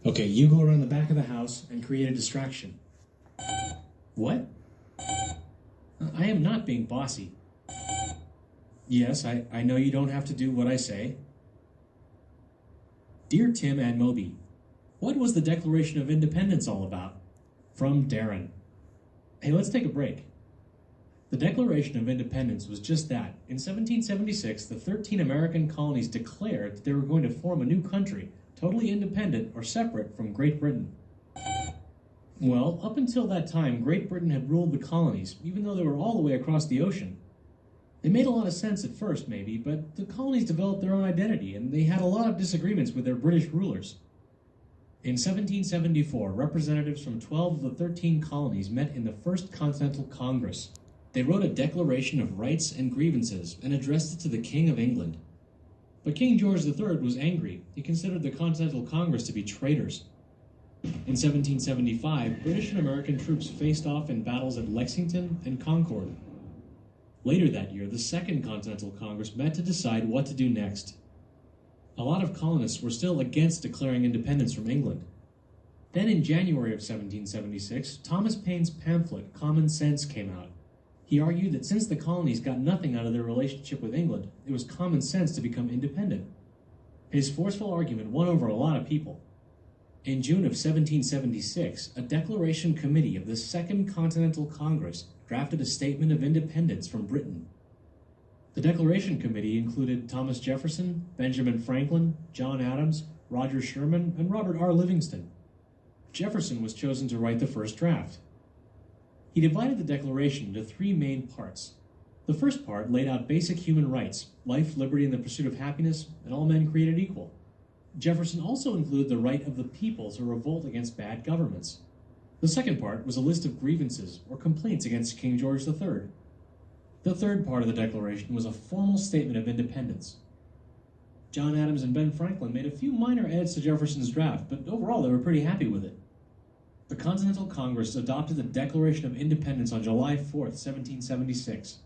Okay, you go around the back of the house and create a distraction. What? I am not being bossy. Yes, I know you don't have to do what I say. Dear Tim and Moby, what was the Declaration of Independence all about? From Darren. Hey, let's take a break. The Declaration of Independence was just that. In 1776, the 13 American colonies declared that they were going to form a new country, totally independent or separate from Great Britain. Well, up until that time, Great Britain had ruled the colonies, even though they were all the way across the ocean. It made a lot of sense at first, maybe, but the colonies developed their own identity, and they had a lot of disagreements with their British rulers. In 1774, representatives from 12 of the 13 colonies met in the First Continental Congress. They wrote a Declaration of Rights and Grievances and addressed it to the King of England. But King George III was angry. He considered the Continental Congress to be traitors. In 1775, British and American troops faced off in battles at Lexington and Concord. Later that year, the Second Continental Congress met to decide what to do next. A lot of colonists were still against declaring independence from England. Then in January of 1776, Thomas Paine's pamphlet, Common Sense, came out. He argued that since the colonies got nothing out of their relationship with England, it was common sense to become independent. His forceful argument won over a lot of people. In June of 1776, a declaration committee of the Second Continental Congress drafted a statement of independence from Britain. The Declaration Committee included Thomas Jefferson, Benjamin Franklin, John Adams, Roger Sherman, and Robert R. Livingston. Jefferson was chosen to write the first draft. He divided the Declaration into three main parts. The first part laid out basic human rights, life, liberty, and the pursuit of happiness, and all men created equal. Jefferson also included the right of the people to revolt against bad governments. The second part was a list of grievances or complaints against King George III. The third part of the Declaration was a formal statement of independence. John Adams and Ben Franklin made a few minor edits to Jefferson's draft, but overall they were pretty happy with it. The Continental Congress adopted the Declaration of Independence on July 4th, 1776.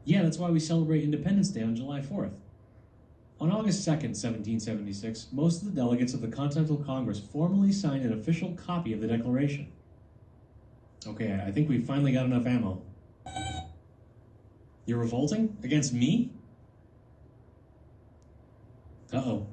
Yeah, that's why we celebrate Independence Day on July 4th. On August 2nd, 1776, most of the delegates of the Continental Congress formally signed an official copy of the Declaration. Okay, I think we finally got enough ammo. You're revolting? Against me? Uh-oh.